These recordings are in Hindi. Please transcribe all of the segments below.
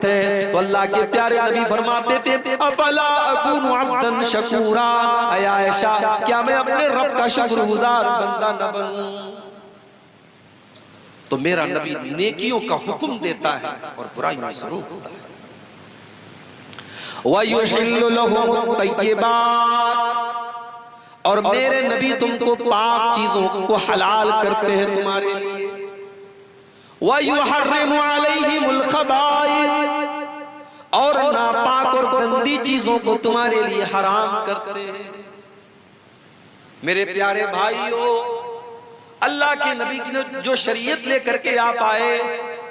तो अल्लाह के प्यारे नबी फरमाते थे अफला अकूनु अब्दन शकूरा, ऐ आयशा क्या मैं अपने रब का शुक्रगुजार बंदा न बनूं। तो मेरा नबी नेकियों का हुक्म देता है और बुराइयों से रोकता है। वयुहिल्लु लहुमुत तय्यिबात, और मेरे नबी तुमको पाक चीजों को हलाल करते हैं तुम्हारे लिए। वयुहर्रिमु अलैहिमुल खबाइस, और नापाक और गंदी चीजों को तुम्हारे लिए हराम करते हैं। मेरे प्यारे भाइयों, अल्लाह के नबी की जो शरीयत लेकर के आप आए,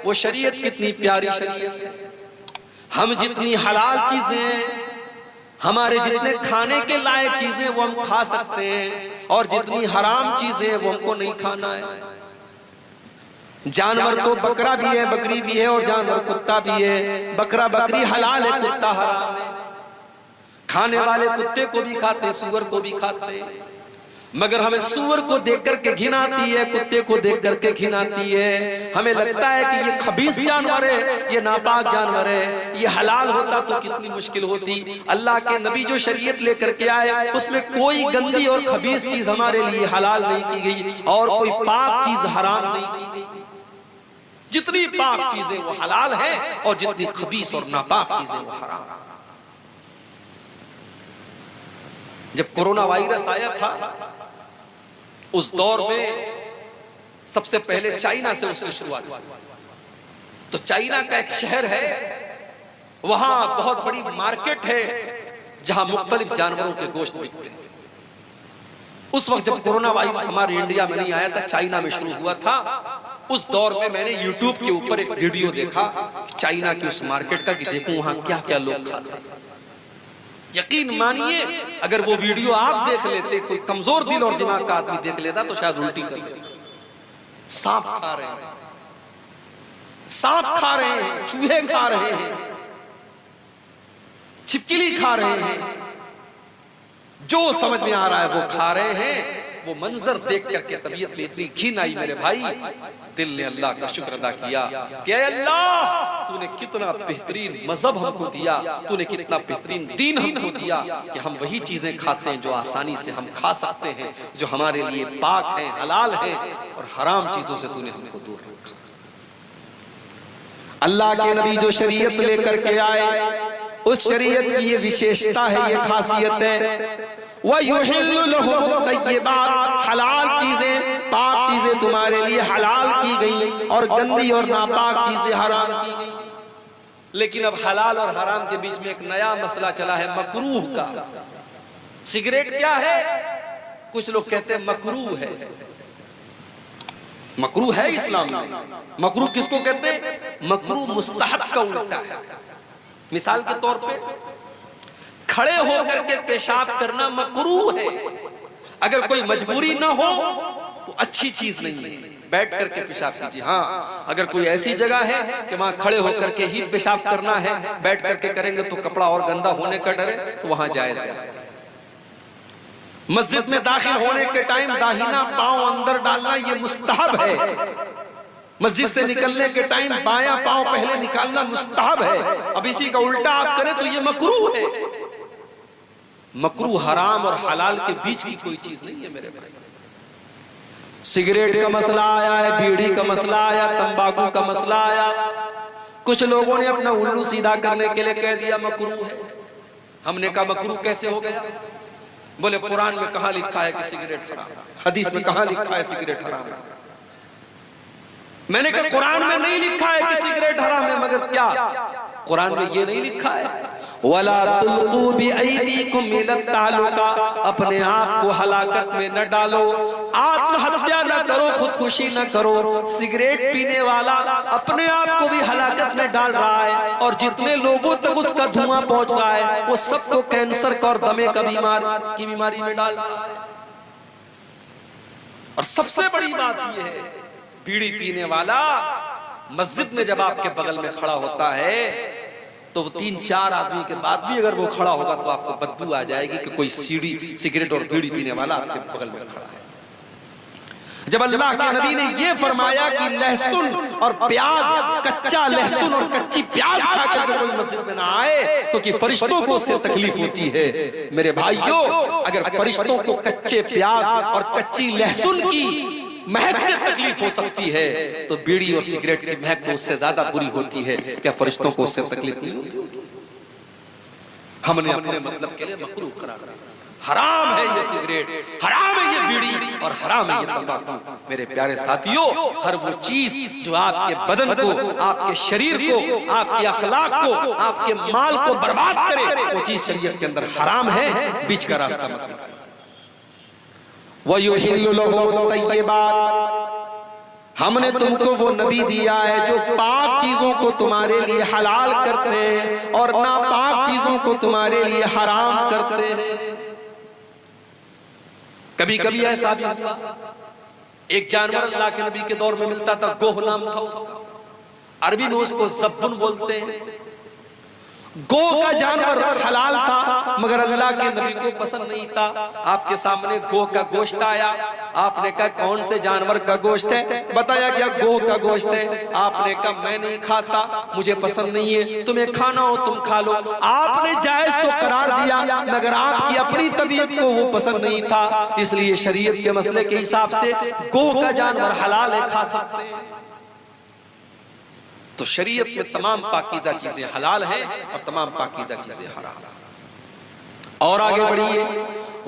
वो शरीयत कितनी प्यारी शरीयत है। हम जितनी हलाल चीजें, हमारे जितने खाने के लायक चीजें वो हम खा सकते हैं, और जितनी हराम चीजें वो हमको नहीं खाना है। जानवर तो बकरा भी है, बकरी भी है, और जानवर कुत्ता भी है। बकरा बकरी हलाल है, कुत्ता हराम है। खाने वाले कुत्ते को भी खाते, सूअर को भी खाते, मगर हमें सूअर को देख करके घिन आती है, कुत्ते को देख करके घिन आती है। हमें लगता है कि ये खबीस जानवर है, ये नापाक जानवर है। ये हलाल होता तो कितनी मुश्किल होती। अल्लाह के नबी जो शरीयत लेकर के आए, उसमें कोई गंदी और खबीस चीज हमारे लिए हलाल नहीं की गई, और कोई पाक चीज हराम नहीं की गई। जितनी पाक चीजें वो हलाल है, और जितनी खबीस और नापाक चीजें वो हराम। जब कोरोना वायरस आया था, उस दौर में सबसे पहले चाइना से उसकी शुरुआत हुई। तो चाइना का एक शहर है, वहां बहुत बड़ी मार्केट है जहां मुख्तलिफ जानवरों के गोश्त बिकते हैं। उस वक्त जब कोरोना वायरस हमारे इंडिया में नहीं आया था, चाइना में शुरू हुआ था। उस दौर में मैंने यूट्यूब के ऊपर एक वीडियो देखा चाइना की उस मार्केट का, कि देखो वहां क्या क्या लोग खाते हैं। यकीन मानिए, अगर वो वीडियो आप देख लेते, कोई कमजोर दिल और दिमाग का आदमी देख लेता तो शायद उल्टी कर लेता। सांप खा रहे हैं, सांप खा रहे हैं, चूहे खा रहे हैं, छिपकली खा रहे हैं, जो समझ में आ रहा है वो खा रहे हैं। वो मंजर देख करके तबीयत में इतनी घिन आई मेरे भाई, दिल ने अल्लाह का शुक्र अदा किया कि अल्लाह तूने कितना बेहतरीन मजहब हमको दिया, तूने कितना बेहतरीन दीन हमको दिया कि हम वही चीजें खाते हैं जो आसानी से हम खा सकते हैं, जो हमारे लिए पाक हैं, हलाल हैं, और हराम चीजों से तूने हमको दूर रखा। अल्लाह के नबी जो शरीयत लेकर के आए, उस शरीयत की ये विशेषता है, ये खासियत है। वयुहिल्लु लहुमुत तय्यिबात, हलाल चीजें, पाक चीजें तुम्हारे लिए हलाल की गई, और गंदी और नापाक चीजें हराम की गई। लेकिन अब हलाल और हराम के बीच में एक नया मसला चला है, मकरूह का। सिगरेट क्या है? कुछ लोग कहते हैं मकरूह है। मकरूह है इस्लाम में। मकरूह किसको कहते हैं? मकरूह मुस्तहब का उल्टा है। मिसाल के तौर पे खड़े होकर के पेशाब करना मकरूह है। अगर कोई मजबूरी ना हो तो अच्छी चीज नहीं है, बैठ करके पेशाब कीजिए। हाँ, अगर कोई ऐसी जगह है कि वहां खड़े होकर के ही पेशाब करना है, बैठ करके करेंगे तो कपड़ा और गंदा होने का डर है, तो वहां जायज है। मस्जिद में दाखिल होने के टाइम दाहिना पांव अंदर डालना ये मुस्तहब है। मस्जिद से निकलने के टाइम बायां पांव पहले निकालना मुस्तहब है। अब इसी का उल्टा आप करें तो ये मकरूह है। मकरूह हराम और हलाल के बीच की कोई चीज नहीं है मेरे भाई। सिगरेट का मसला आया है, बीड़ी का मसला आया, तंबाकू का मसला आया। कुछ लोगों ने अपना उल्लू सीधा करने के लिए कह दिया मकरूह है। हमने कहा मकरूह कैसे हो गया? बोले कुरान में कहां लिखा है कि सिगरेट हराम है, हदीस में कहां लिखा है सिगरेट हराम है। मैंने कहा कुरान में नहीं लिखा है कि सिगरेट हराम है, मगर क्या कुरान में ये नहीं लिखा है वला तुल्कू बिअयदीकुम इला तालुका, अपने आप को हलाकत में न डालो, आत्महत्या न करो, खुदकुशी न करो। सिगरेट पीने वाला अपने आप को भी हलाकत में डाल रहा है, और जितने लोगों तक उसका धुआं पहुंच रहा है वो सबको कैंसर का और दमे का बीमारी में डाल रहा है। और सबसे बड़ी बात यह है, बीड़ी पीने वाला मस्जिद में जब आपके बगल में खड़ा होता है तो 3-4 आदमी के बाद भी अगर वो खड़ा होगा तो आपको बदबू आ जाएगी कि कोई सीढ़ी सिगरेट और बीड़ी पीने वाला आपके बगल में खड़ा है। जब अल्लाह के नबी ने ये फरमाया कि लहसुन और प्याज, कच्चा लहसुन और कच्ची प्याज खाकर के कोई मस्जिद में ना आए क्योंकि फरिश्तों को उससे तकलीफ होती है। मेरे भाइयों, अगर फरिश्तों को कच्चे प्याज और कच्ची लहसुन की महक से तकलीफ हो सकती है तो बीड़ी और सिगरेट की महक तो उससे ज्यादा बुरी होती है। क्या फरिश्तों को उससे तकलीफ नहीं होती? हमने अपने मतलब के लिए मकरूह करार दिया। हराम है ये सिगरेट, हराम है ये बीड़ी और हराम है ये तंबाकू। मेरे प्यारे साथियों, हर वो चीज जो आपके बदन को, आपके शरीर को, आपके अखलाक को, आपके माल को बर्बाद करे, वो चीज शरीयत के अंदर हराम है। बीच का रास्ता मत निकालिए। वयुहिल्लु लहुमुत तय्यिबात, हमने तुमको वो नबी दिया है जो पाक चीजों को तुम्हारे लिए हलाल करते हैं और नापाक चीजों को तुम्हारे लिए हराम करते हैं। कभी कभी ऐसा भी हुआ, एक जानवर अल्लाह के नबी के दौर में मिलता था, गोह नाम था उसका, अरबी में उसको ज़ब्बुन बोलते हैं। गो का जानवर हलाल था मगर अल्लाह के नबी को पसंद नहीं था। आपके सामने गोह का गोश्त आया, आपने कहा कौन से जानवर का गोश्त है? बताया गया गोह का गोश्त है। आपने कहा मैं नहीं खाता, मुझे पसंद नहीं है, तुम्हें खाना हो तुम खा लो। आपने जायज तो करार दिया मगर आपकी अपनी तबीयत को वो पसंद नहीं था, इसलिए शरीयत के मसले के हिसाब से गोह का जानवर हलाल है, खा सकते हैं। तो शरीयत में तमाम पाकीज़ा चीजें हलाल हैं और तमाम पाकीज़ा चीजें हराम। और आगे बढ़िए,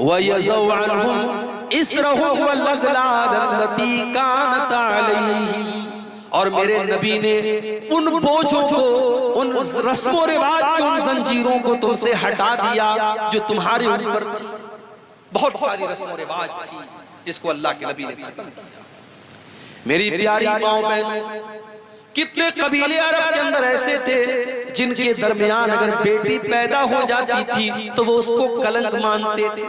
वयज़उ अन्हुम इस्रहुम वल-अग़लाल अल्लती कानत अलैहिम, और मेरे नबी ने उन बोझों को, उन रस्मों रिवाज के उन जंजीरों को तुमसे हटा दिया जो तुम्हारे ऊपर थी। बहुत सारी रस्मों रिवाज थी जिसको अल्लाह के नबी ने खत्म किया। मेरी प्यारी माओ बहनों, कितने कबीले अरब के अंदर ऐसे थे जिनके दरमियान अगर बेटी पैदा हो जाती थी तो वो उसको कलंक मानते थे।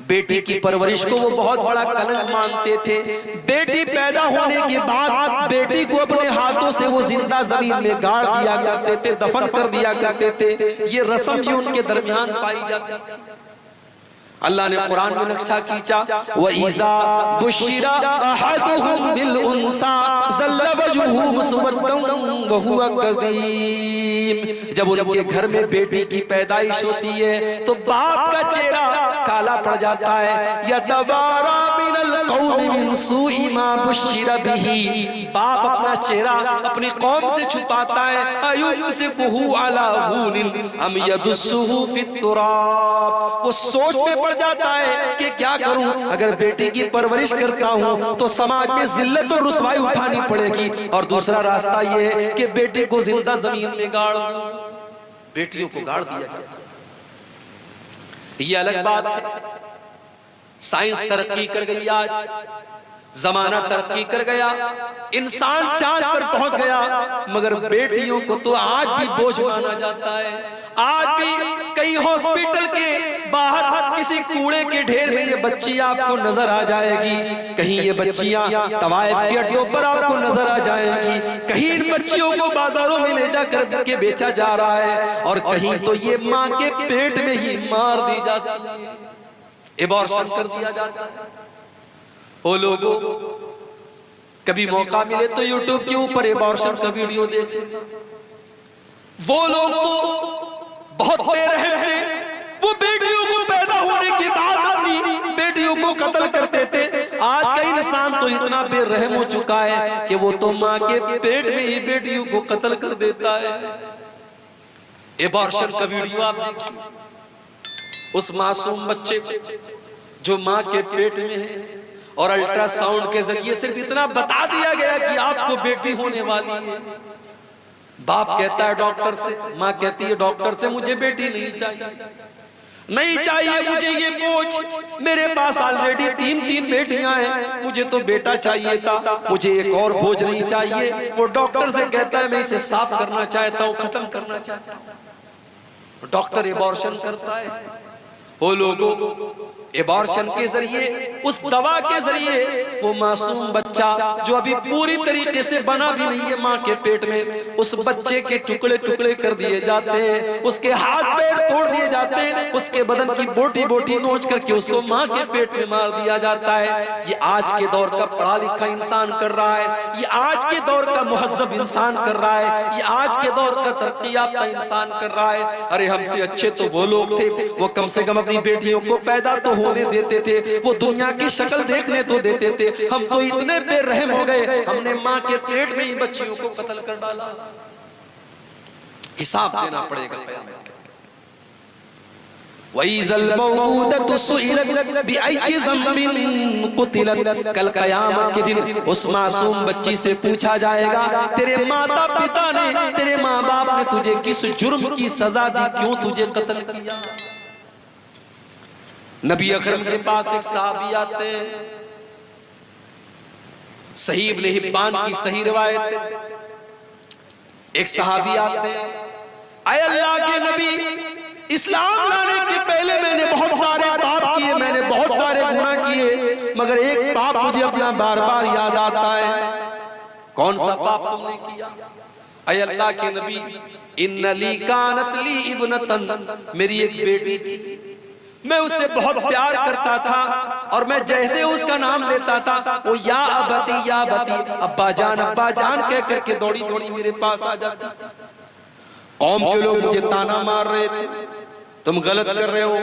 बेटी की परवरिश को वो बहुत बड़ा कलंक मानते थे। बेटी पैदा होने के बाद बेटी को अपने हाथों से वो जिंदा जमीन में गाड़ दिया करते थे, दफन कर दिया करते थे। ये रस्म भी उनके दरमियान पाई जाती थी। अल्लाह ने कुरान में नक्शा खींचा, व इज़ा बुशिरा अहदुहुम बिल उन्सा ज़ल्ला वजहुहु मुस्वद्दन व हुवा कज़ीम, जब उनके घर में बेटी की पैदाइश होती है तो बाप का चेहरा काला पड़ जाता है। यतवारा मिनल कौमि मिन सूइ मा बुशिरा बिही, बाप अपना चेहरा अपनी कौम से छुपाता है। अयुमसिकुहु अला हुनिन अम यदुस्सुहु फित तुराब, वो सोच में पड़ जाता है कि क्या करूं, अगर बेटी की परवरिश करता हूं तो समाज में जिल्लत और रुसवाई उठानी पड़ेगी, और दूसरा रास्ता ये है कि बेटी को जिंदा जमीन में गाड़ दूं। बेटियों को गाड़ दिया जाता है। ये अलग बात है। साइंस तरक्की कर गई, आज जमाना तरक्की कर गया, इंसान चांद पर पहुंच गया, मगर बेटियों को तो आज भी बोझ माना जाता है। आज भी कई हॉस्पिटल के बाहर किसी कूड़े के ढेर में ये बच्ची आपको नजर आ जाएगी, कहीं ये बच्चियां तवाइफ के अड्डों पर आपको नजर आ जाएंगी, कहीं इन बच्चियों को बाजारों में ले जाकर के बेचा जा रहा है, और कहीं तो ये माँ के पेट में ही मार दी जाती है, एबॉर्शन कर दिया जाता है। ओ लोगों, कभी मौका मिले तो यूट्यूब के ऊपर एबॉर्शन का वीडियो देख लेना। वो लोग तो बहुत बेरहम थे, वो बेटियों को पैदा होने के बाद अपनी बेटियों को कत्ल करते थे। आज का इंसान तो इतना बेरहम हो चुका है कि वो तो माँ के पेट में ही बेटियों को कत्ल कर देता है। एबॉर्शन का वीडियो आप देखिए, उस मासूम बच्चे को जो माँ के पेट में है, और अल्ट्रासाउंड के जरिए सिर्फ इतना बता दिया गया कि आपको बेटी होने वाली है। बाप कहता है डॉक्टर से, माँ कहती है डॉक्टर से मुझे बेटी नहीं चाहिए, नहीं चाहिए मुझे ये बोझ, मेरे पास ऑलरेडी 3 बेटियां हैं, मुझे तो बेटा चाहिए था, मुझे एक और बोझ नहीं चाहिए। वो डॉक्टर से कहता है मैं इसे साफ करना चाहता हूँ, खत्म करना चाहता हूँ। डॉक्टर एबॉर्शन करता है। वो लोगों, एबॉर्शन के जरिए, उस दवा के जरिए वो मासूम बच्चा जो अभी पूरी तरीके से बना भी नहीं है माँ के पेट में, उस बच्चे के टुकड़े टुकड़े कर दिए जाते हैं, उसके हाथ पैर तोड़ दिए जाते हैं, उसके बदन की बोटी बोटी नोच करके उसको माँ के पेट में मार दिया जाता है। ये आज के दौर का पढ़ा लिखा इंसान कर रहा है, ये आज के दौर का मुहज्जब इंसान कर रहा है, ये आज के दौर का तरक्की याफ्ता इंसान कर रहा है। अरे हमसे अच्छे तो वो लोग थे, वो कम से कम अपनी बेटियों को पैदा तो होने देते थे, वो दुनिया की शक्ल देखने तो देते थे। हम तो इतने बेरहम हो गए, हमने माँ के पेट में ही बच्चियों को कत्ल कर डाला। हिसाब देना पड़ेगा क़यामत। वइज़ल मौऊदतु सुइलत बिअय्यि ज़ंबिन क़ुतिलत, कल क़यामत के दिन उस मासूम बच्ची से पूछा जाएगा, तेरे माता पिता ने, तेरे माँ बाप ने तुझे किस जुर्म की सजा दी, क्यों तुझे कत्ल किया। नबी अकरम के पास एक सहाबी आते हैं, सही इब्न हिब्बान की सही रिवायत है। एक सहाबी आते हैं, ऐ अल्लाह के नबी, इस्लाम लाने के पहले मैंने बहुत सारे पाप किए, मैंने बहुत सारे गुनाह किए, मगर एक पाप मुझे अपना बार बार याद आता है। कौन सा पाप तुमने किया। ऐ अल्लाह के नबी, इन्ना ली कानत ली इब्नतन, मेरी एक बेटी थी, मैं उससे बहुत प्यार करता था, और मैं जैसे उसका नाम लेता था वो या अबती अब्बा जान कह करके दौड़ी दौड़ी मेरे पास आ जाती थी। कौम के लोग मुझे ताना मार रहे थे, तुम गलत कर रहे हो,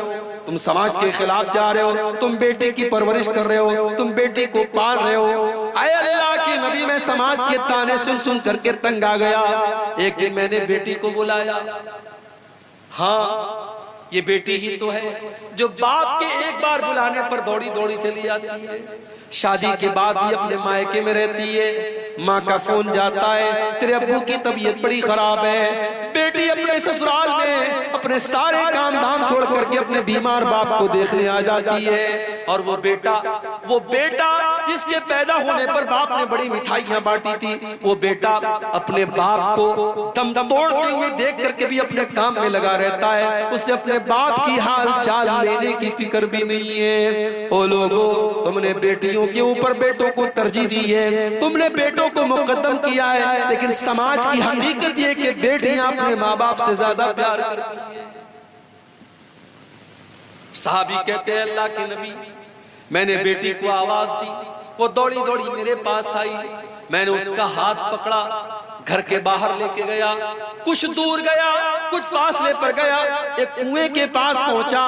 तुम समाज के खिलाफ जा रहे हो, तुम बेटे की परवरिश कर रहे हो, तुम बेटे को पाल रहे हो। ऐ अल्लाह के नबी, मैं समाज के ताने सुन सुन करके तंग आ गया। एक दिन मैंने बेटी को बुलाया, हाँ ये बेटी ही तो है जो बाप के एक बार बुलाने पर दौड़ी दौड़ी चली जाती है, शादी के बाद भी अपने मायके में रहती है। माँ का फोन जाता है, तेरे अब्बू की तबीयत बड़ी खराब है। बेटी अपने ससुराल में अपने सारे काम धाम छोड़ करके अपने बीमार बाप को देखने आ जाती है। और वो बेटा जिसके पैदा होने पर बाप ने बड़ी मिठाइयां बांटी थी, वो बेटा अपने बाप को दम तोड़ते हुए देख करके भी अपने काम में लगा रहता है, उसे अपने बाप की हाल चाल लेने की फिक्र भी नहीं है। ओ लोगों, तुमने बेटियों के ऊपर बेटों को तरजीह दी है, तुमने बेटों को मुकद्दम किया है, लेकिन समाज की हकीकत ये कि बेटियां अपने माँ बाप से ज्यादा प्यार करती है। सहाबी कहते हैं, अल्लाह के नबी, मैंने बेटी को आवाज दी, वो दौड़ी दौड़ी मेरे पास आई, मैंने उसका हाथ पकड़ा, घर के बाहर लेके गया, कुछ दूर गया, कुछ फासले पर गया, एक कुएं के पास पहुंचा,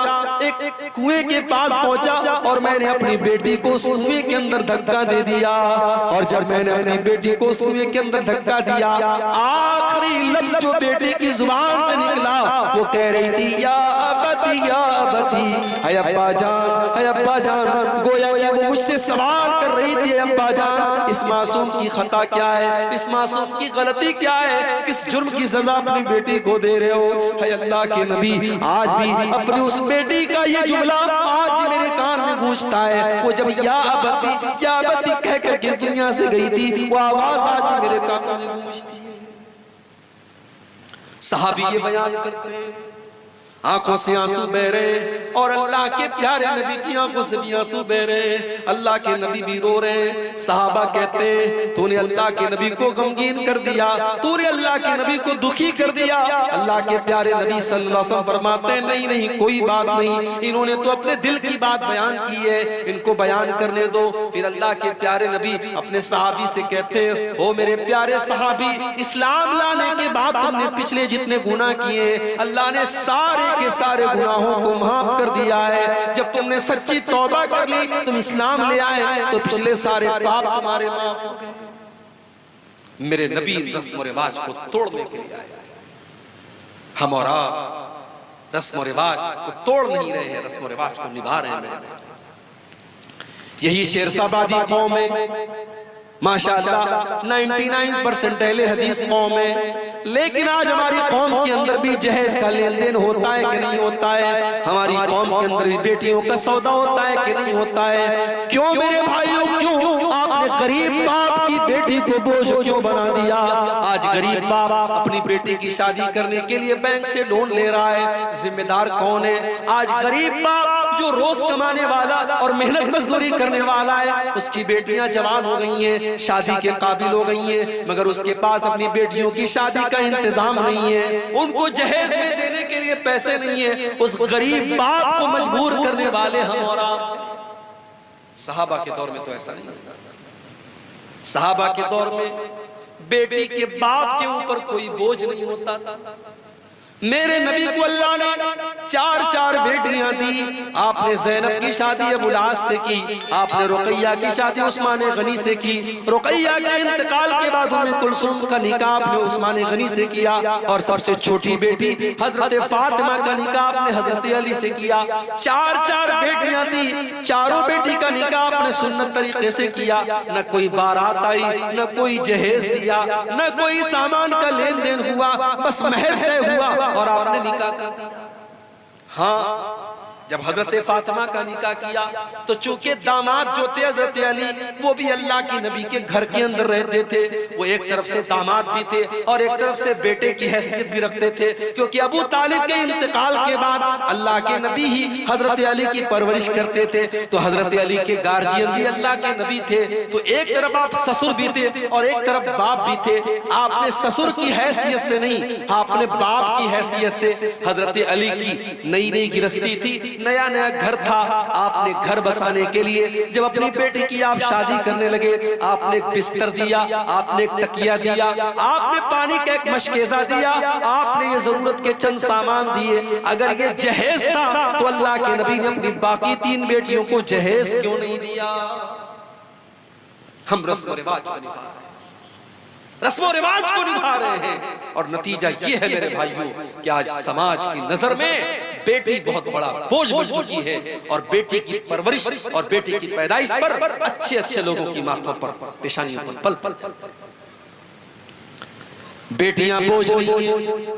और मैंने अपनी बेटी को उस कुएं के अंदर धक्का दे दिया। और जब मैंने अपनी बेटी को उस कुएं के अंदर धक्का दिया, आखिरी लफ्ज जो बेटी की जुबान से निकला वो कह रही थी, या अबती, है अब्बा जान, गोया कि वो मुझसे सवाल कर रही थी, अब्बा जान इस मासूम की खता क्या है, इस मासूम की गलती क्या है, किस जुर्म की सजा अपनी बेटी को दे रहे हो। है अल्लाह के नबी, आज भी अपनी उस बेटी का ये जुमला आज भी मेरे कान में गूंजता है। वो जब या अबती कह करके दुनिया से गई थी, वो आवाज आज भी मेरे कानों में गूंजती है। सहाबी ये बयान करते हैं, आंखों से आंसू बह रहे, और अल्लाह के प्यारे नबी की आंखों से भी आंसू बह रहे, अल्लाह के नबी भी रो रहे। सहाबा कहते हैं, तूने अल्लाह के नबी को गमगीन कर दिया, तूने अल्लाह के नबी को दुखी कर दिया। अल्लाह के प्यारे नबी सल्लल्लाहु अलैहि वसल्लम फरमाते हैं, नहीं कोई बात नहीं, इन्होंने तो अपने दिल की बात बयान की है, इनको बयान करने दो। फिर अल्लाह के प्यारे नबी अपने सहाबी से कहते हैं, ओ मेरे प्यारे सहाबी, इस्लाम लाने के बाद तुमने पिछले जितने गुनाह किए, अल्लाह ने सारे के सारे गुनाहों को माफ कर दिया है। जब तुमने सच्ची तौबा कर ली, तुम इस्लाम ले आए, तो पिछले सारे पाप तुम्हारे माफ हो गए। मेरे नबी रस्म रिवाज को तोड़ने के लिए आए थे। हम और आप रस्म रिवाज को तोड़ नहीं रहे हैं, रस्म रिवाज को निभा रहे हैं। मेरे यही शेरशाबादी कौम है, माशाअल्लाह 99% अहले हदीस कौम है, लेकिन आज हमारी कौम के अंदर भी जहेज का लेन देन होता है कि नहीं होता है? हमारी कौम के अंदर भी बेटियों का सौदा होता है कि नहीं होता है? क्यों मेरे भाइयों, क्यों आपने गरीब बाप की बेटी को बोझ क्यों बना दिया। आज गरीब बाप अपनी बेटी की शादी करने के लिए बैंक से लोन ले रहा है, जिम्मेदार कौन है? आज गरीब बाप जो रोज कमाने वाला और मेहनत मजदूरी करने वाला है, उसकी बेटियां जवान हो गई हैं, शादी के काबिल हो गई हैं, मगर उसके पास अपनी बेटियों की शादी का इंतजाम नहीं है, उनको जहेज में देने के लिए पैसे नहीं है। उस गरीब बाप को मजबूर करने वाले हम और आप हैं। सहाबा के दौर में तो ऐसा नहीं होता। सहाबा के दौर में बेटी के बाप के ऊपर कोई बोझ नहीं होता था। मेरे नबी को अल्लाह ने 4 बेटियां दी। आपने ज़ैनब की शादी अबुल आस से की, आपने रुकैया की शादी उस्मान गनी से की, रुकैया के इंतकाल के बाद उम्मे कुलसूम का निकाह आपने उस्मान गनी से किया, और सबसे छोटी बेटी हजरत फातिमा का निकाह आपने हजरत अली से किया। 4 बेटियां थी, चारों बेटी का निकाह आपने सुन्नत तरीके से किया। न कोई बारात आई, न कोई जहेज दिया, न कोई सामान का लेन देन हुआ, बस महर तय हुआ और आपने निकाह कर दिया। हाँ, जब हजरत फातिमा का निकाह किया तो चूंकि दामाद जो थे हजरत अली, वो भी अल्लाह की नबी के घर के अंदर रहते थे, वो एक तरफ से दामाद भी थे और एक तरफ से बेटे की हैसियत भी रखते थे, क्योंकि अबू तालिब के इंतकाल के बाद अल्लाह के नबी ही हजरत अली की परवरिश करते थे। तो हजरत अली के गार्जियन भी अल्लाह के नबी थे। तो एक तरफ आप ससुर भी थे और एक तरफ बाप भी थे। आपने ससुर की हैसियत से नहीं, आपने बाप की हैसियत से, हजरत अली की नई गिरस्ती थी, नया घर था, आपने घर बसाने के लिए जब अपनी बेटी की आप शादी करने लगे, आपने एक बिस्तर दिया, आपने एक तकिया दिया, आपने पानी का एक मशकेजा दिया, आपने ये जरूरत के चंद सामान दिए। अगर ये जहेज था तो अल्लाह के नबी ने अपनी बाकी 3 बेटियों को जहेज क्यों नहीं दिया? हम रस्म रिवाज को निभा रहे हैं, रस्म रिवाज को निभा रहे हैं, और नतीजा ये है मेरे भाइयों कि आज समाज की नजर में बेटी बहुत बड़ा बोझ बन चुकी है, और बेटी की परवरिश और बेटी की पैदाइश पर अच्छे लोगों की माथों पर, पेशानियों पर पल पल बेटियां बोझ नहीं है।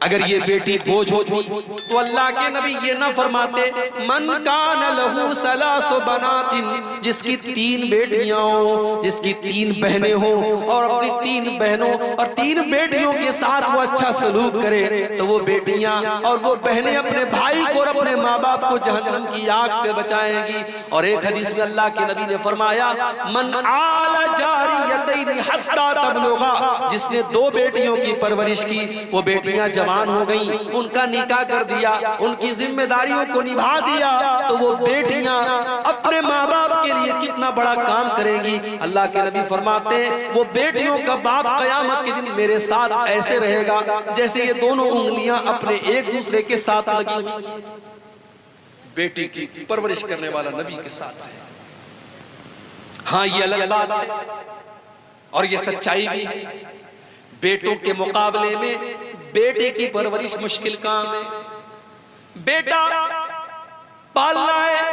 अगर ये बेटी बोझ होती तो अल्लाह के नबी ये ना फरमाते मन कान लहू सलासु बनातिन, जिसकी 3 बेटियां हो, जिसकी 3 बहनें हो, और अपनी 3 बहनों और 3 बेटियों के साथ वो अच्छा सलूक करे, तो वो बेटियां और वो बहनें अपने भाई को और अपने माँ बाप को जहन्नम की आग से बचाएंगी। और एक हदीस में अल्लाह के नबी ने फरमाया मन आला जारियतैन हत्ता तबलुगा, जिसने 2 बेटियों की परवरिश की, वो बेटियां जवान हो गई, उनका निकाह कर दिया, उनकी जिम्मेदारियों को निभा दिया, तो वो बेटियां अपने माँ बाप के लिए कितना बड़ा काम करेंगी। अल्लाह के नबी फरमाते हैं वो बेटियों का बाप कयामत के दिन मेरे साथ ऐसे रहेगा जैसे ये दोनों उंगलियां अपने एक दूसरे के साथ लगी हुई। बेटी की परवरिश करने वाला नबी के साथ रहे। हाँ, ये अलग बात है और ये सच्चाई भी है। बेटों के मुकाबले में बेटे की परवरिश मुश्किल काम है। बेटा पालना है,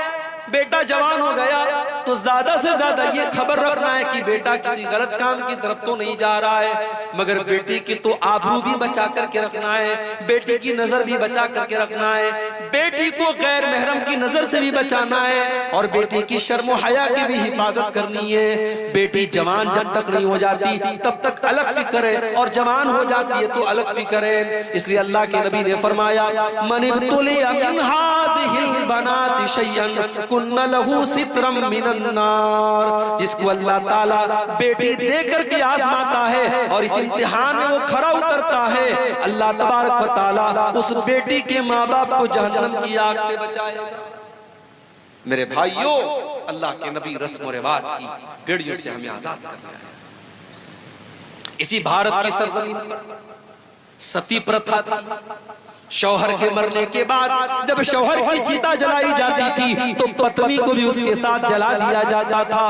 बेटा जवान हो गया तो ज्यादा से ज्यादा ये खबर रखना है कि बेटा किसी गलत काम की तरफ तो नहीं जा रहा है, मगर बेटी की तो आबरू भी बचा करके रखना है, बेटी की नजर भी बचा करके रखना है, बेटी को गैर महरम की नजर से भी बचाना है, और बेटी की शर्म हया की भी हिफाजत करनी है। बेटी जवान जब तक नहीं हो जाती तब तक अलग फिक्र है, और जवान हो जाती है तो अलग फिक्र है। इसलिए अल्लाह के नबी ने फरमाया मन इब्तुलिया मिन हाज़िहिल बनाति शय्यन कुन्न लहू सित्रम मिनन नार, जिसको अल्लाह ताला बेटी देकर के आजमाता है और इस इम्तिहान में वो खरा उतरता है, अल्लाह तबारक व तआला उस बेटी के माँ बाप को जहन्नम की आग से बचाएगा। मेरे भाइयों, अल्लाह के नबी रस्म रिवाज की बेड़ियों से हमें आजाद करना है। इसी भारत की सरजमीन पर सती प्रथा थी। शौहर के मरने के बाद जब शौहर की चिता जलाई जाती थी तो पत्नी को भी उसके साथ जला दिया जाता था।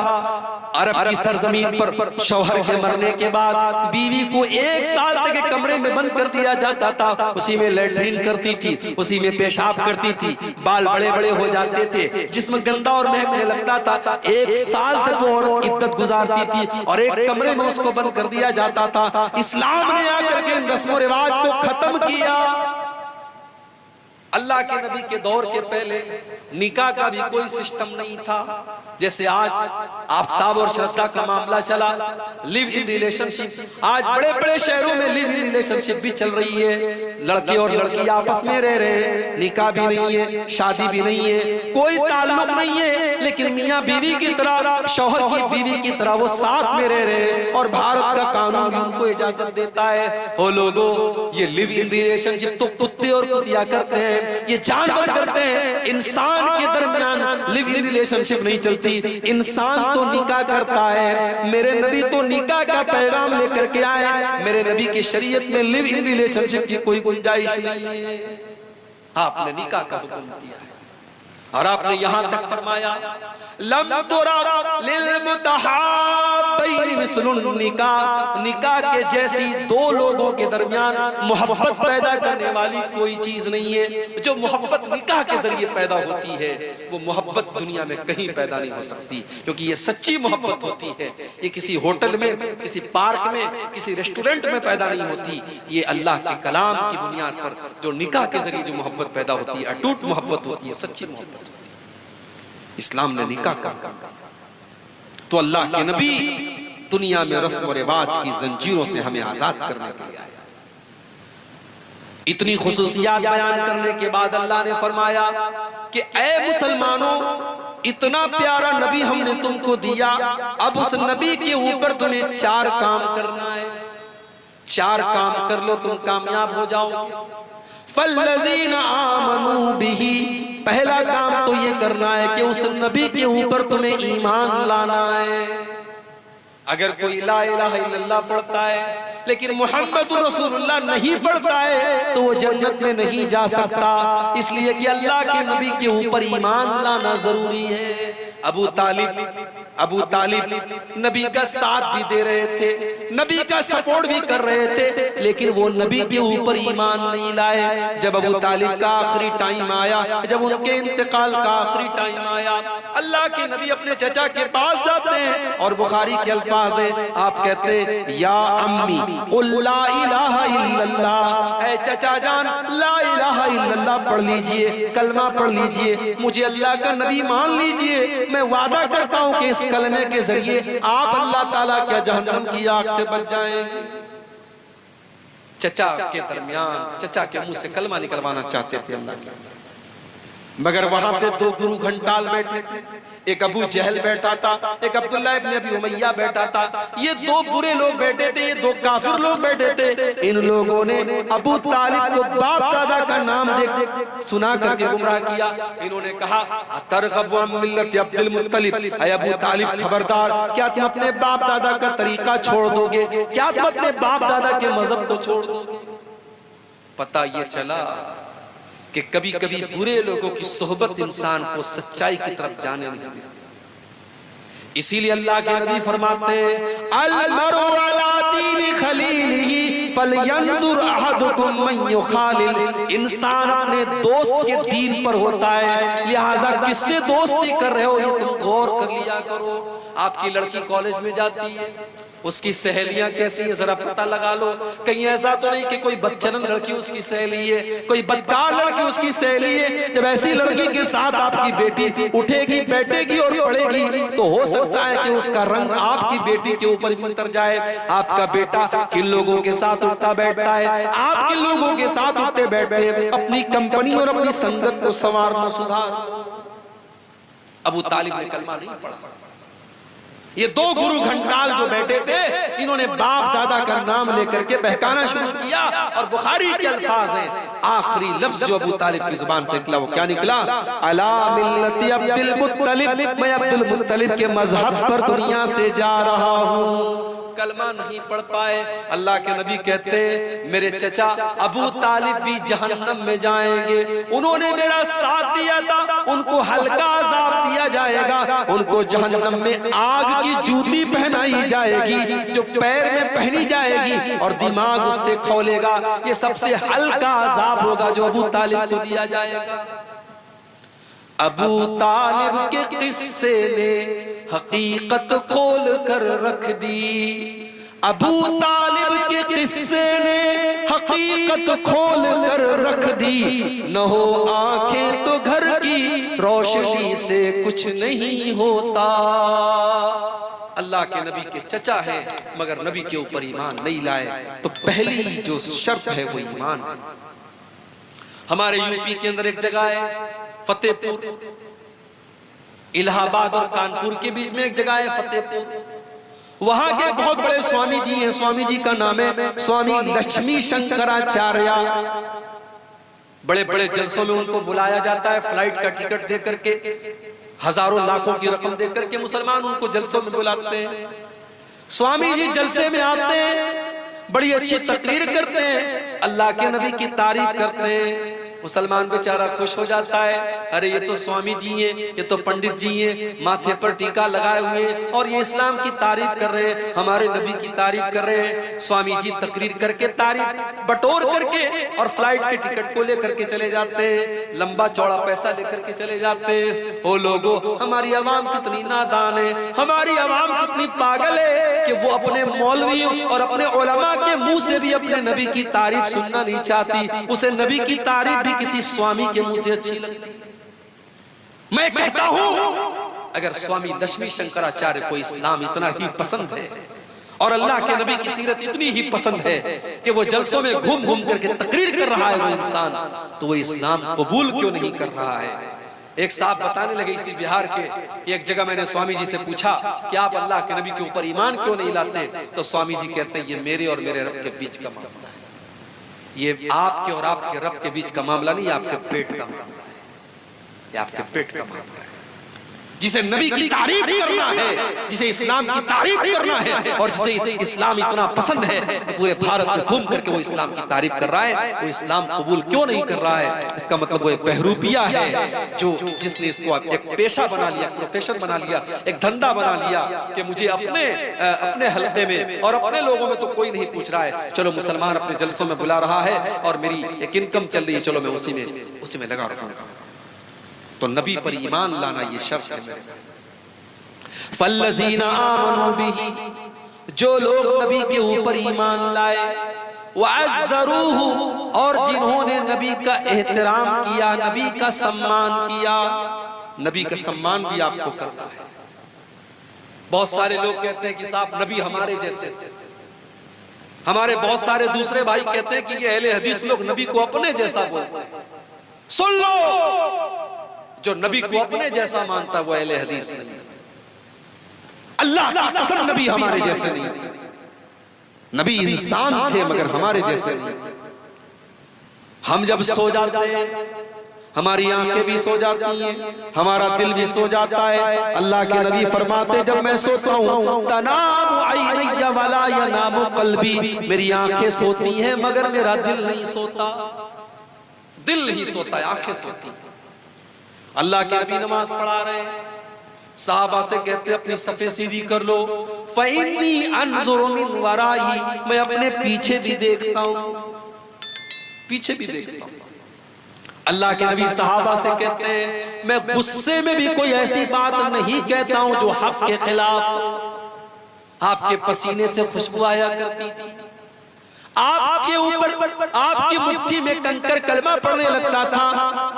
अरब की सरजमीन पर शौहर के मरने के बाद बीवी को 1 साल तक एक कमरे में बंद कर दिया जाता था। उसी में लैट्रिन करती थी, उसी में पेशाब करती थी, बाल बड़े बड़े हो जाते थे, जिस्म गंदा और महकने लगता था। 1 साल तक वो औरत इद्दत गुजारती थी और एक कमरे में उसको बंद कर दिया जाता था। इस्लाम ने आकर के इन रस्म रिवाज को खत्म किया। अल्लाह के नबी के दौर के पहले निकाह का भी कोई सिस्टम नहीं था। जैसे आज आफ्ताब और श्रद्धा का मामला चला, लिव इन रिलेशनशिप, आज बड़े बड़े शहरों में लिव इन रिलेशनशिप भी चल रही है। लड़के और लड़की आपस में रह रहे हैं, निकाह भी नहीं है, शादी भी नहीं है, कोई ताल्लुक नहीं है, लेकिन मियां बीवी की तरह, शौहर की बीवी की तरह वो साथ में रह रहे हैं और भारत का कानून भी उनको इजाजत देता है। ओ लोगों, ये लिव इन रिलेशनशिप तो कुत्ते और कुतिया करते हैं, ये जानवर करते हैं। इंसान के दरमियान लिव इन रिलेशनशिप नहीं चलती, इंसान तो निकाह करता है। मेरे नबी तो निकाह का पैगाम लेकर के आए। मेरे नबी की शरीयत में लिव इन रिलेशनशिप की कोई गुंजाइश नहीं है। आपने निकाह का हुक्म दिया है और आपने यहां तक फरमाया लम तुरा लिल मुतहाब्बैन मिस्लुन निकाह, निकाह के जैसी दो लोगों के दरमियान मोहब्बत पैदा करने वाली कोई चीज नहीं है। जो मोहब्बत निकाह के जरिए पैदा होती है वो मोहब्बत दुनिया में कहीं पैदा नहीं हो सकती, क्योंकि ये सच्ची मोहब्बत होती है। ये किसी होटल में, किसी पार्क में, किसी रेस्टोरेंट में पैदा नहीं होती। ये अल्लाह के कलाम की बुनियाद पर जो निकाह के जरिए जो मोहब्बत पैदा होती है, अटूट मोहब्बत होती है, सच्ची मोहब्बत होती है। इस्लाम ने निकाह का तो अल्लाह के नबी दुनिया में रस्म और रिवाज की जंजीरों से हमें आजाद करने के लिए आए। इतनी खुसूसियात बयान करने के बाद अल्लाह ने फरमाया कि ऐ मुसलमानों, इतना प्यारा नबी हमने तुमको दिया, अब उस नबी के ऊपर तुम्हें 4 काम करना है। 4 काम कर लो, तुम कामयाब हो जाओगे। फल्लज़ीना आमनू बिही, पहला काम तो ये करना है कि उस नबी के ऊपर तुम्हें ईमान लाना है। अगर कोई ला इलाहा इल्लल्लाह पढ़ता है लेकिन मुहम्मदुर रसूलुल्लाह नहीं पढ़ता है तो वो जन्नत में नहीं जा सकता। इसलिए कि अल्लाह के नबी के ऊपर ईमान लाना जरूरी है। अबू तालिब नबी का साथ भी दे रहे थे, नबी का सपोर्ट भी कर रहे थे, लेकिन वो नबी के ऊपर ईमान नहीं लाए। जब अबू तालिब का आखिरी टाइम आया, जब उनके इंतकाल का आखिरी टाइम आया, अल्लाह के नबी अपने चचा के पास जाते हैं और बुखारी के अल्फाज है, आप कहते हैं या अम्मी कुल ला इलाहा इल्लल्लाह, ऐ चचा जान ला इलाहा इल्लल्लाह पढ़ लीजिए, कलमा पढ़ लीजिए, मुझे अल्लाह का नबी मान लीजिए। मैं वादा करता हूं कि इस कलमे के जरिए आप अल्लाह ताला क्या जहन्नम की आग से बच जाएंगे। चचा के दरमियान, चचा के मुंह से कलमा निकलवाना चाहते थे अल्लाह के, मगर वहां पे 2 गुरु घंटाल बैठे थे। एक अबू जहल बैठा था, एक अब्दुल्लाह इब्न अबी उमैया बैठा था। ये 2 बुरे लोग बैठे थे, ये 2 काफिर लोग बैठे थे। इन लोगों ने अबू तालिब को बाप दादा का नाम देख सुना करके गुमराह किया। इन्होंने कहा अतरगबु अन मिल्लत अब्दुल मुत्तलिब, ऐ अबू तालिब खबरदार, क्या तुम अपने बाप दादा का तरीका छोड़ दोगे? क्या तुम अपने बाप दादा के मजहब को छोड़ दोगे? पता ये चला कि कभी कभी बुरे लोगों की सोहबत इंसान को सच्चाई की तरफ जाने नहीं देती। इसीलिए अल्लाह के नबी फरमाते हैं अल मरु अला दीन खलीलिही फलयंजुर अहदुकुम मन युखालिल, इंसान अपने दोस्त के दीन पर होता है, लिहाजा किससे दोस्ती कर रहे हो ये तुम गौर कर लिया करो। आपकी लड़की कॉलेज में जाती है, उसकी सहेलियां कैसी है जरा पता लगा लो। कहीं ऐसा तो नहीं कि कोई बदचलन लड़की उसकी सहेली है, कोई बदकार लड़की उसकी सहेली है। जब ऐसी लड़की के साथ आपकी बेटी उठेगी, बैठेगी और पढ़ेगी तो हो सकता है कि उसका रंग आपकी बेटी के ऊपर भी उतर जाए। आपका बेटा किन लोगों के साथ उठता बैठता है, आप किन लोगों के साथ उठते बैठते हैं, अपनी कंपनी और अपनी संगत को संवारना सुधार। अबू तालिब ने कलमा नहीं पढ़ा। ये 2 गुरु घंटाल जो बैठे थे, इन्होंने बाप दादा का नाम लेकर के बहकाना शुरू किया। और बुखारी के अल्फाज हैं, आखिरी लफ्ज जो अबू तालिब की जुबान से निकला वो क्या निकला? अला मिल्लति अब्दुल मुत्तलिब, मैं अब्दुल मुत्तलिब के मजहब पर दुनिया से जा रहा हूँ। कलमा नहीं पढ़ पाए। अल्लाह के नबी कहते हैं मेरे चचा अबू तालिब भी जहन्नम में जाएंगे। उन्होंने मेरा साथ दिया था, उनको हल्का अजाब दिया जाएगा, उनको जहन्नम में आग की जूती पहनाई जाएगी जो पैर में पहनी जाएगी और दिमाग उससे खोलेगा। ये सबसे हल्का अजाब होगा जो अबू तालिब को दिया जाएगा। अबू तालिब के किस्से ने हकीकत खोल कर रख दी। अबू तालिब के किस्से ने हकीकत खोल कर रख दी। न हो आंखें तो घर की रोशनी से कुछ नहीं होता। अल्लाह के नबी के चचा हैं मगर नबी के ऊपर ईमान नहीं लाए, तो पहली जो शर्त है वो ईमान है। हमारे यूपी के अंदर एक जगह है फतेहपुर, इलाहाबाद और कानपुर के बीच में एक जगह है फतेहपुर। वहां के बहुत बड़े स्वामी जी हैं, स्वामी जी का नाम है स्वामी लक्ष्मी शंकराचार्य। बड़े बड़े जलसों में उनको बुलाया जाता है, फ्लाइट का टिकट दे करके, हजारों लाखों की रकम दे करके मुसलमान उनको जलसों में बुलाते हैं। स्वामी जी जलसे में आते हैं, बड़ी अच्छी तकरीर करते हैं, अल्लाह के नबी की तारीफ करते हैं। मुसलमान बेचारा खुश हो जाता है, अरे ये तो स्वामी जी हैं, ये तो पंडित जी हैं, माथे पर टीका लगाए हुए हैं और ये इस्लाम की तारीफ कर रहे हैं, हमारे नबी की तारीफ कर रहे हैं। स्वामी जी तकरीर करके तारीफ बटोर करके और फ्लाइट के टिकट को लेकर के चले जाते हैं, लंबा चौड़ा पैसा लेकर के चले जाते हैं। ओ लोगों, हमारी आवाम कितनी नादान है, हमारी आवाम कितनी पागल है कि वो अपने मौलवियों और अपने उलमा के मुंह से भी अपने नबी की तारीफ सुनना नहीं चाहती। उसे नबी की तारीफ भी किसी स्वामी के मुंह से अच्छी लगती। मैं कहता हूं अगर स्वामी लक्ष्मी शंकराचार्य को इस्लाम इतना ही पसंद है और अल्लाह के नबी की सीरत इतनी ही पसंद है कि वो जलसों में घूम घूम करके तकरीर कर रहा है वो इंसान, तो वो इस्लाम कबूल क्यों नहीं कर रहा है? एक साहब बताने लगे इसी बिहार के कि एक जगह मैंने स्वामी जी से पूछा कि आप अल्लाह के नबी के ऊपर ईमान क्यों नहीं लाते? तो स्वामी जी कहते हैं ये मेरे और मेरे रब के बीच का मामला है, ये आपके और आपके रब के बीच का मामला नहीं, आपके पेट का मामला है, ये आपके पेट का मामला है। जिसे नबी की तारीफ करना है, जिसे इस्लाम की तारीफ करना है और जिसे इस्लाम इतना पसंद है, पूरे भारत में घूम करके वो इस्लाम की तारीफ कर रहा है, वो इस्लाम कबूल क्यों नहीं कर रहा है? इसका मतलब वो एक बहरूपिया है जो जिसने इसको एक पेशा बना लिया, प्रोफेशन बना लिया, एक धंधा बना लिया कि मुझे अपने हल्के में और अपने लोगों में तो कोई नहीं पूछ रहा है, चलो मुसलमान अपने जलसों में बुला रहा है और मेरी एक इनकम चल रही है, चलो मैं उसी में लगा रखूंगा। तो नबी पर ईमान लाना ये शर्त है मेरे। फल्लज़ीना आमनू बिही, जो लोग नबी के ऊपर ईमान लाए, वअज़्ज़रूहु, और जिन्होंने नबी का एहतराम किया, नबी का सम्मान किया। नबी का सम्मान भी आपको करना है। बहुत सारे लोग कहते हैं कि साहब नबी हमारे जैसे थे, हमारे बहुत सारे दूसरे भाई कहते हैं कि ये अहले हदीस लोग नबी को अपने जैसा बोलते हैं। सुन लो, जो नबी को अपने जैसा मानता वो अहले हदीस नहीं। अल्लाह की कसम नबी हमारे जैसे नहीं थे, नबी इंसान थे मगर हमारे जैसे नहीं थे। हम जब सो जाते हैं हमारी आंखें भी सो जाती हैं, हमारा दिल भी सो जाता है। अल्लाह के नबी फरमाते जब मैं सोता हूँ तनामु ऐनैया वला यनामु क़ल्बी, मेरी आंखें सोती हैं मगर मेरा दिल नहीं सोता। दिल नहीं सोता है, आंखें सोती हैं। अल्लाह के नबी नमाज पढ़ा रहे हैं, साहबा से कहते अपनी सफे सीधी कर लो। फ़इन्नी अनज़ुरु मिन वराई, मैं अपने पीछे भी देखता हूं, पीछे भी देखता हूं। अल्लाह के नबी साहबा से कहते हैं मैं गुस्से में भी कोई ऐसी बात नहीं कहता हूं जो हक के खिलाफ हो। आपके पसीने से खुशबू आया करती थी, आपके ऊपर आपकी मुट्ठी में कंकर कलमा पड़ने लगता था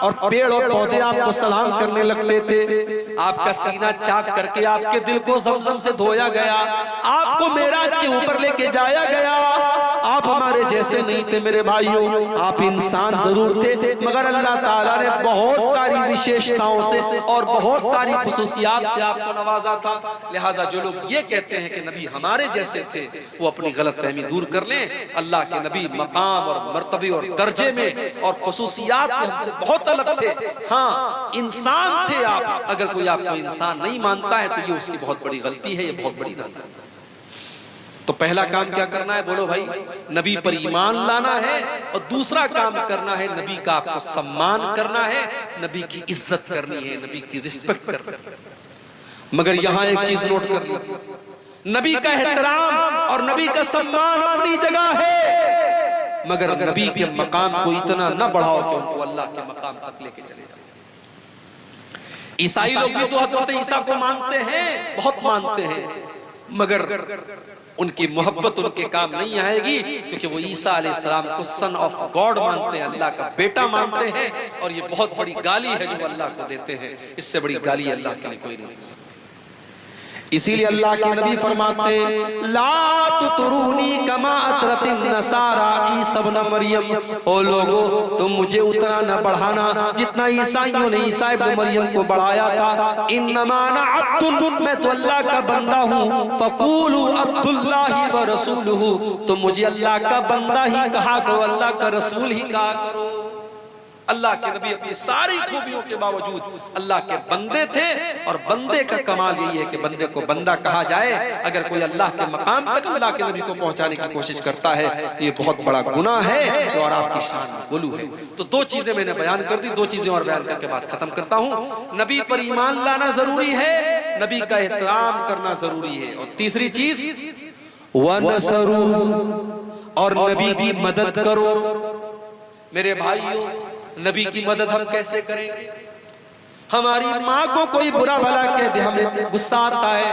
और पेड़ और पौधे आपको सलाम करने लगते थे। आपका सीना चाक करके आपके दिल को ज़मज़म से धोया गया, आपको मेराज के ऊपर लेके जाया गया। आप हमारे जैसे नहीं थे मेरे भाइयों, आप इंसान जरूर थे मगर अल्लाह ताला ने बहुत सारी विशेषताओं से और बहुत सारी खुसूसियात से आपको नवाजा था। लिहाजा जो लोग ये कहते हैं कि नबी हमारे जैसे थे वो अपनी गलतफहमी दूर कर लें। अल्लाह के नबी मकाम और मर्तबे और दर्जे में और खुसूसियात में हमसे बहुत अलग थे। हाँ, इंसान थे आप, अगर कोई आपको इंसान नहीं मानता है तो ये उसकी बहुत बड़ी गलती है, ये बहुत बड़ी नादानी है। तो पहला काम क्या करना है बोलो भाई? नबी पर ईमान लाना है और दूसरा काम करना है नबी का आपको सम्मान करना है, नबी की इज्जत करनी है, नबी की रिस्पेक्ट करनी है। मगर यहां एक चीज नोट कर लीजिए, नबी का एहतराम और नबी का सम्मान अपनी जगह है, मगर नबी के मकाम को इतना न बढ़ाओ कि उनको अल्लाह के मकाम तक लेके चले जाओ। ईसाई लोग भी तो हज़रत ईसा को मानते हैं, बहुत मानते हैं, मगर उनकी मोहब्बत उनके काम नहीं आएगी, क्योंकि वो ईसा अलैहिस्सलाम को सन ऑफ गॉड मानते हैं, अल्लाह का बेटा मानते हैं। और ये बहुत बड़ी गाली है जो अल्लाह को देते हैं, इससे बड़ी गाली अल्लाह के लिए कोई नहीं हो सकती। इसीलिए अल्लाह के नबी फरमाते हैं, ला तुतरूनी कमा अतरतिन नसारा ईसा इब्न मरियम, ओ लोगो तुम मुझे उतना न बढ़ाना जितना ईसाइयों ने ईसा इब्न मरियम को बढ़ाया था। इन्नमा अना अब्दुन, मैं तो अल्लाह का बंदा हूँ। फकूलू अब्दुल्लाहि व रसूलुहु, तुम मुझे अल्लाह का बंदा ही कहा करो, अल्लाह का रसूल ही कहा करो। अल्लाह के नबी अपनी सारी खूबियों के बावजूद अल्लाह के बंदे थे, और बंदे का कमाल यही है कि बंदे को बंदा कहा जाए। अगर कोई अल्लाह के मकाम तक अल्लाह के नबी को पहुंचाने की कोशिश करता है तो ये बहुत बड़ा गुनाह है और आपकी शान में गुलू है। तो दो चीजें मैंने बयान कर दी, दो चीजें और बयान करके बात खत्म करता हूँ। नबी पर ईमान लाना जरूरी है, नबी का एहतराम करना जरूरी है, और तीसरी चीज वनसरू, और नबी की मदद करो। मेरे भाइयों, नबी की मदद हम कैसे करेंगे? हमारी माँ को कोई बुरा भला कह दे हमें गुस्सा आता है,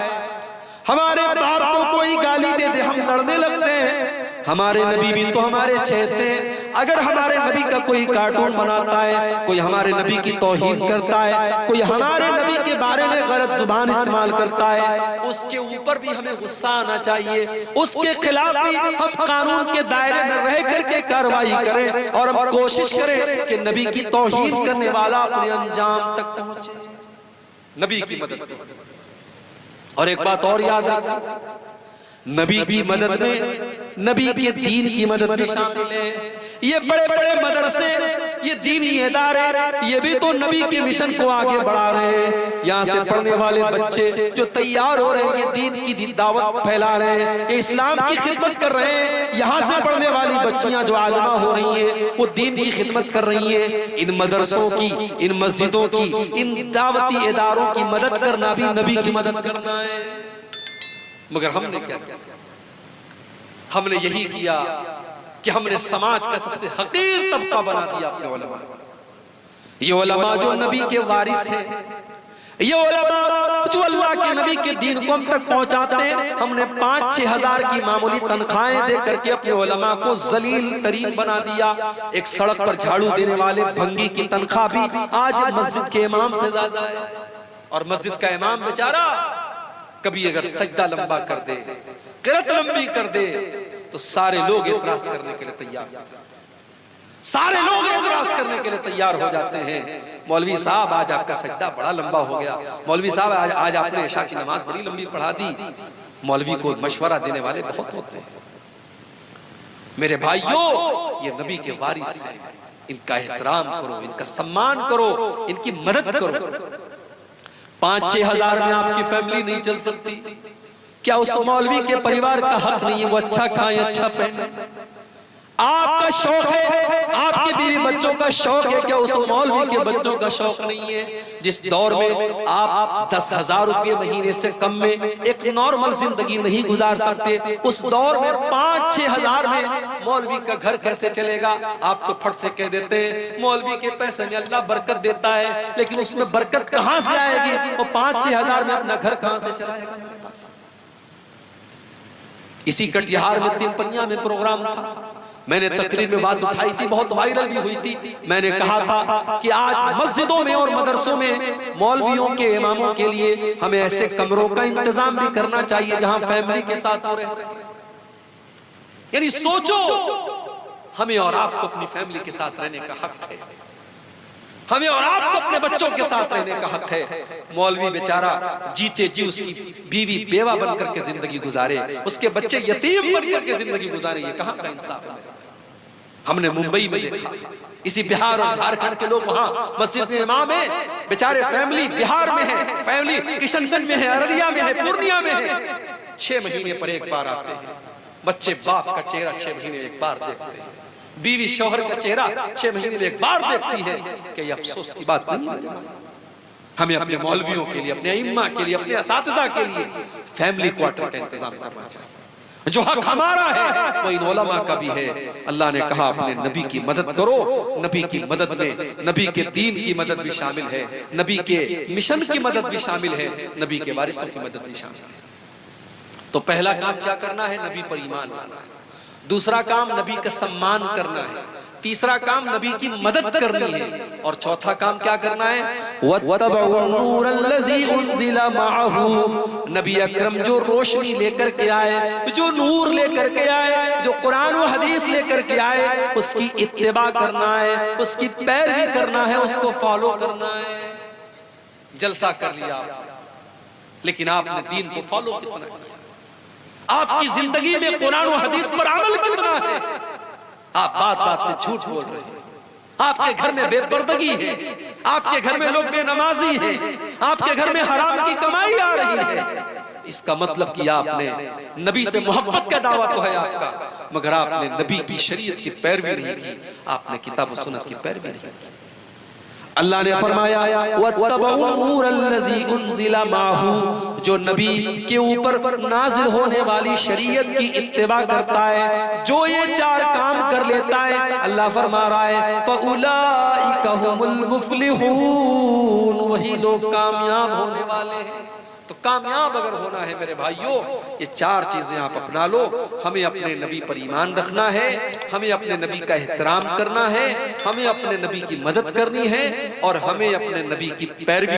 हमारे बाप को कोई गाली दे दे हम लड़ने लगते हैं। हमारे नबी भी तो हमारे चहेते हैं। अगर हमारे नबी का कोई कार्टून बनाता है, कोई हमारे नबी की तौहीन करता है, कोई हमारे नबी के बारे में गलत जुबान इस्तेमाल करता है, उसके ऊपर भी हमें गुस्सा आना चाहिए। उसके खिलाफ भी हम कानून के दायरे में रह करके कार्रवाई करें, और हम कोशिश करें कि नबी की तौहीन करने वाला अपने अंजाम तक पहुंचे। नबी की मदद करें। और एक बात और याद रखें, नबी की मदद में नबी के दीन की मदद भी शामिल है। ये बड़े बड़े मदरसे, ये दीनी इदारे, ये भी तो नबी के मिशन को आगे बढ़ा रहे हैं। यहाँ से पढ़ने वाले बच्चे जो तैयार हो रहे हैं, ये दीन की दावत फैला रहे हैं, ये इस्लाम की खिदमत कर रहे हैं। यहाँ से पढ़ने वाली बच्चियां जो आलिमा हो रही हैं, वो दीन की खिदमत कर रही हैं। इन मदरसों की, इन मस्जिदों की, इन दावती इदारों की मदद करना भी नबी की मदद करना है। मगर हमने क्या किया? हमने यही किया कि हमने समाज का सबसे हकीर तबका बना दिया अपने उलमा। ये उलमा जो नबी के वारिस हैं, ये उलमा जो अल्लाह के नबी के दीन को हम तक पहुंचाते हैं, हमने 5-6 हजार की मामूली तनख्वाहें दे करके अपने उलमा को जलील तरीन बना दिया। एक सड़क पर झाड़ू देने वाले भंगी की तनख्वाह भी आज मस्जिद के इमाम से ज्यादा है। और मस्जिद का इमाम बेचारा कभी अगर सजदा लंबा कर दे, किरत लंबी कर दे, तो सारे लोग एतराज करने के लिए तैयार, सारे लोग एतराज करने के लिए तैयार हो जाते हैं। मौलवी साहब आज आपका सजदा बड़ा लंबा हो गया, मौलवी साहब आज आपने इशा की नमाज बड़ी लंबी पढ़ा दी। मौलवी को मशवरा देने वाले बहुत होते हैं। मेरे भाइयों, ये नबी के वारिस हैं, इनका एहतराम करो, इनका सम्मान करो, इनकी मदद करो। 5-6 हजार में आपकी फैमिली नहीं चल सकती। क्या उस मौलवी के परिवार का हक नहीं है वो अच्छा खाएं, अच्छा पहने? आपका शौक है, आपके बीवी बच्चों का शौक है, क्या उस मौलवी के बच्चों का शौक नहीं है? जिस दौर में आप 10,000 रुपये महीने से कम में एक नॉर्मल जिंदगी नहीं गुजार सकते, उस दौर में 5-6 हजार में मौलवी का घर कैसे चलेगा? आप तो फट से कह देते हैं मौलवी के पैसे में अल्लाह बरकत देता है, लेकिन उसमें बरकत कहां से आएगी? वो 5-6 हजार में अपना घर कहां से चलाएगा? इसी कटिहार में 3 पनिया में प्रोग्राम था, मैंने तकरीर में बात उठाई थी, बहुत वायरल भी हुई थी। मैंने कहा था कि आज मस्जिदों में और मदरसों में मौलवियों के इमामों के लिए हमें ऐसे कमरों का इंतजाम भी करना चाहिए जहां फैमिली के साथ हो रह सके। यानी सोचो, हमें और आपको अपनी फैमिली के साथ रहने का हक है, हमें और आपको अपने बच्चों के साथ रहने का हक है। मौलवी बेचारा जीते जी उसकी बीवी बेवा बन करके जिंदगी गुजारे, उसके बच्चे यतीम बन करके जिंदगी गुजारे, ये कहां का इंसाफ है? हमने मुंबई में देखा, इसी बिहार और झारखंड के लोग वहां मस्जिद में इमाम है, बेचारे फैमिली बिहार में है, फैमिली किशनगंज में है, अररिया में है, पूर्णिया में है, 6 महीने पर एक बार आते हैं। बच्चे बाप का चेहरा 6 महीने एक बार देखते हैं, बीवी शौहर का चेहरा 6 महीने में एक बार देखती है। कि ये अफसोस की बात नहीं? हमें अपने मौलवियों के लिए, अपने इम्मा के लिए, अपने असातिज़ा के लिए फैमिली क्वार्टर का इंतजाम करना चाहिए। जो हक हमारा है वो इन उलमा का भी है। अल्लाह ने कहा अपने नबी की मदद करो, नबी की मदद में नबी के दीन की मदद भी शामिल है, नबी के मिशन की मदद भी शामिल है, नबी के वारिसों की मदद भी शामिल है। तो पहला काम क्या करना है? नबी पर ईमान लाना है। दूसरा काम नबी का सम्मान करना है। तीसरा काम नबी की मदद करनी है। और चौथा काम क्या करना है? नबी अकरम जो रोशनी लेकर के आए, जो नूर लेकर के आए, जो कुरान और हदीस लेकर के आए, उसकी इत्तिबा करना है, उसकी पैरवी करना है, उसको फॉलो करना है। जलसा कर लिया आप, लेकिन आपने दीन को फॉलो कितना किया? आपकी जिंदगी में कुरान और हदीस पर अमल कितना है? आप बात बात पे झूठ बोल रहे हैं। आपके घर में बेपर्दगी है, आपके घर में लोग बेनमाजी हैं, आपके घर में हराम की कमाई आ रही है। इसका मतलब कि आपने नबी से मोहब्बत का दावा तो है आपका, मगर आपने नबी की शरीयत की पैरवी नहीं की, आपने किताब और सुन्नत की पैरवी नहीं की। अल्लाह ने फरमाया जो नबी के ऊपर नाजिल होने वाली शरीयत की इत्तिबा करता है, जो ये चार काम कर लेता है, अल्लाह फरमा रहा है फउलाइका हुमुल मुफलिहून, वही लोग कामयाब होने वाले हैं। तो कामयाब अगर होना है मेरे भाइयों, ये चार चीजें आप अपना लो। हमें अपने नबी पर ईमान रखना है, हमें अपने नबी का एहतराम करना है, हमें अपने नबी की मदद करनी है, और हमें अपने नबी की पैरवी